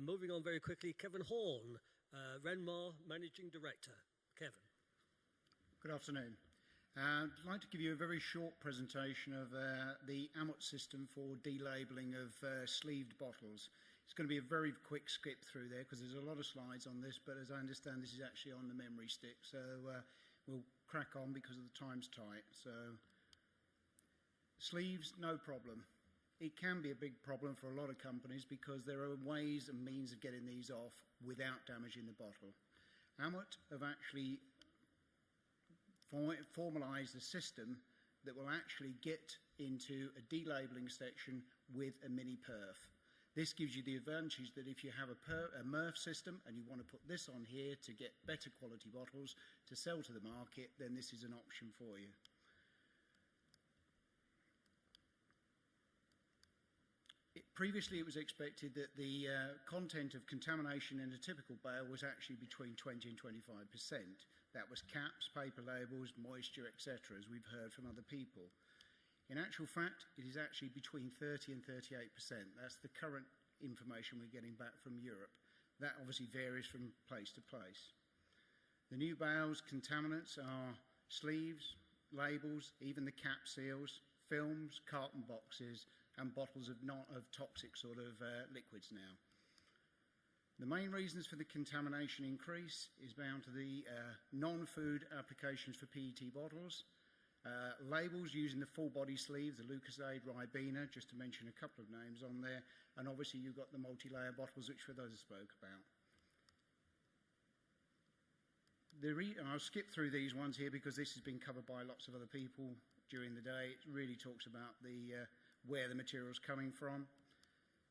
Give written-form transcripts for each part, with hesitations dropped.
Moving on very quickly, Kevin Horn, Renmar Managing Director. Kevin. Good afternoon. I'd like to give you a very short presentation of the Amut system for delabelling of sleeved bottles. It's going to be a very quick skip through there because there's a lot of slides on this, but as I understand this is actually on the memory stick, so we'll crack on because of the time's tight. So sleeves, no problem. It can be a big problem for a lot of companies because there are ways and means of getting these off without damaging the bottle. Amut have actually formalised a system that will actually get into a delabelling section with a mini perf. This gives you the advantage that if you have a MRF system and you want to put this on here to get better quality bottles to sell to the market, then this is an option for you. Previously, it was expected that the content of contamination in a typical bale was actually between 20 and 25%. That was caps, paper labels, moisture, etc., as we've heard from other people. In actual fact, it is actually between 30 and 38%. That's the current information we're getting back from Europe. That obviously varies from place to place. The new bales contaminants are sleeves, labels, even the cap seals, films, carton boxes, and bottles of toxic sort of liquids now. The main reasons for the contamination increase is bound to the non-food applications for PET bottles, labels using the full body sleeve, the Lucozade, Ribena, just to mention a couple of names on there, and obviously you've got the multi-layer bottles which for those I spoke about. I'll skip through these ones here because this has been covered by lots of other people during the day. It really talks about where the material is coming from.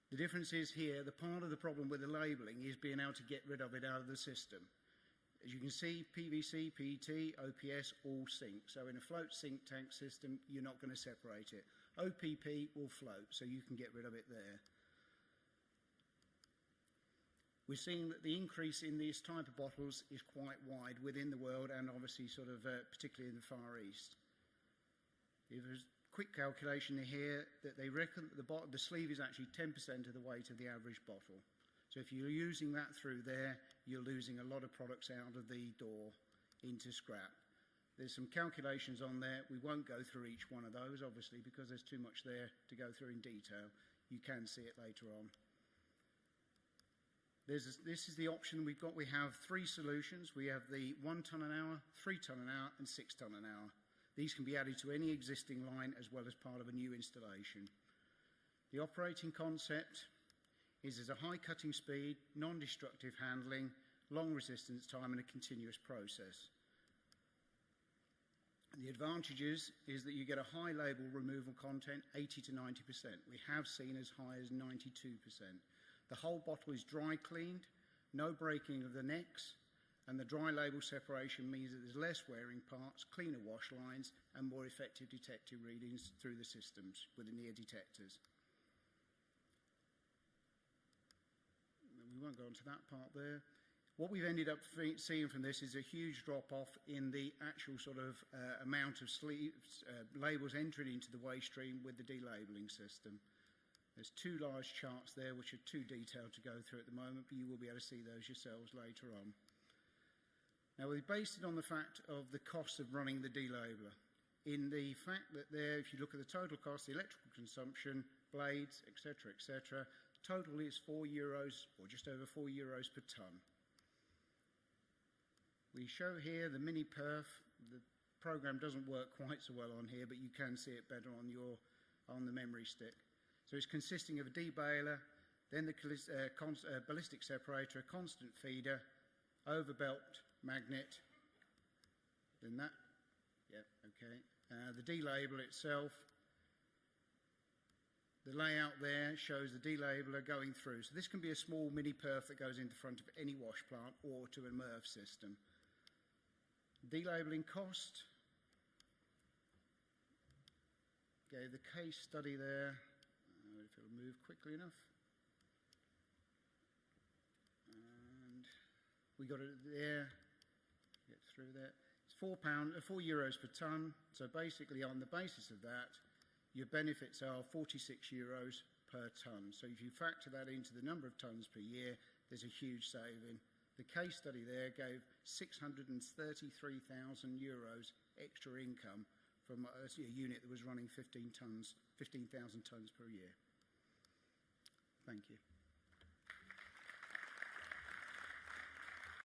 The difference is here, the part of the problem with the labelling is being able to get rid of it out of the system. As you can see, PVC, PET, OPS all sink. So in a float sink tank system, you're not going to separate it. OPP will float, so you can get rid of it there. We're seeing that the increase in these type of bottles is quite wide within the world and obviously sort of particularly in the Far East. There's a quick calculation here that they reckon that the sleeve is actually 10% of the weight of the average bottle. So if you're using that through there, you're losing a lot of products out of the door into scrap. There's some calculations on there. We won't go through each one of those, obviously, because there's too much there to go through in detail. You can see it later on. This is the option we've got. We have three solutions. We have the 1 tonne an hour, 3 tonne an hour, and 6 tonne an hour. These can be added to any existing line as well as part of a new installation. The operating concept is there's a high cutting speed, non-destructive handling, long resistance time and a continuous process. The advantages is that you get a high label removal content, 80 to 90%. We have seen as high as 92%. The whole bottle is dry cleaned, no breaking of the necks, and the dry label separation means that there's less wearing parts, cleaner wash lines, and more effective detective readings through the systems with the near detectors. We won't go on to that part there. What we've ended up seeing from this is a huge drop-off in the actual sort of amount of sleeves, labels entered into the waste stream with the delabelling system. There's two large charts there which are too detailed to go through at the moment, but you will be able to see those yourselves later on. Now, we based it on the fact of the cost of running the delabeler. In the fact that there, if you look at the total cost, the electrical consumption, blades, etc., total is €4 or just over €4 per tonne. We show here the mini perf. The program doesn't work quite so well on here, but you can see it better on the memory stick. So it's consisting of a debailer, then the ballistic separator, a constant feeder, overbelt magnet, then that, yeah, okay. The delabel itself, the layout there shows the delabeler going through. So this can be a small mini perf that goes into front of any wash plant or to a MRF system. Delabeling cost, gave the case study there, if it'll move quickly enough. And we got it there, get through that. It's €4 per tonne. So basically on the basis of that, your benefits are €46 per tonne. So if you factor that into the number of tonnes per year, there's a huge saving. The case study there gave €633,000 extra income from a unit that was running 15,000 tonnes per year. Thank you.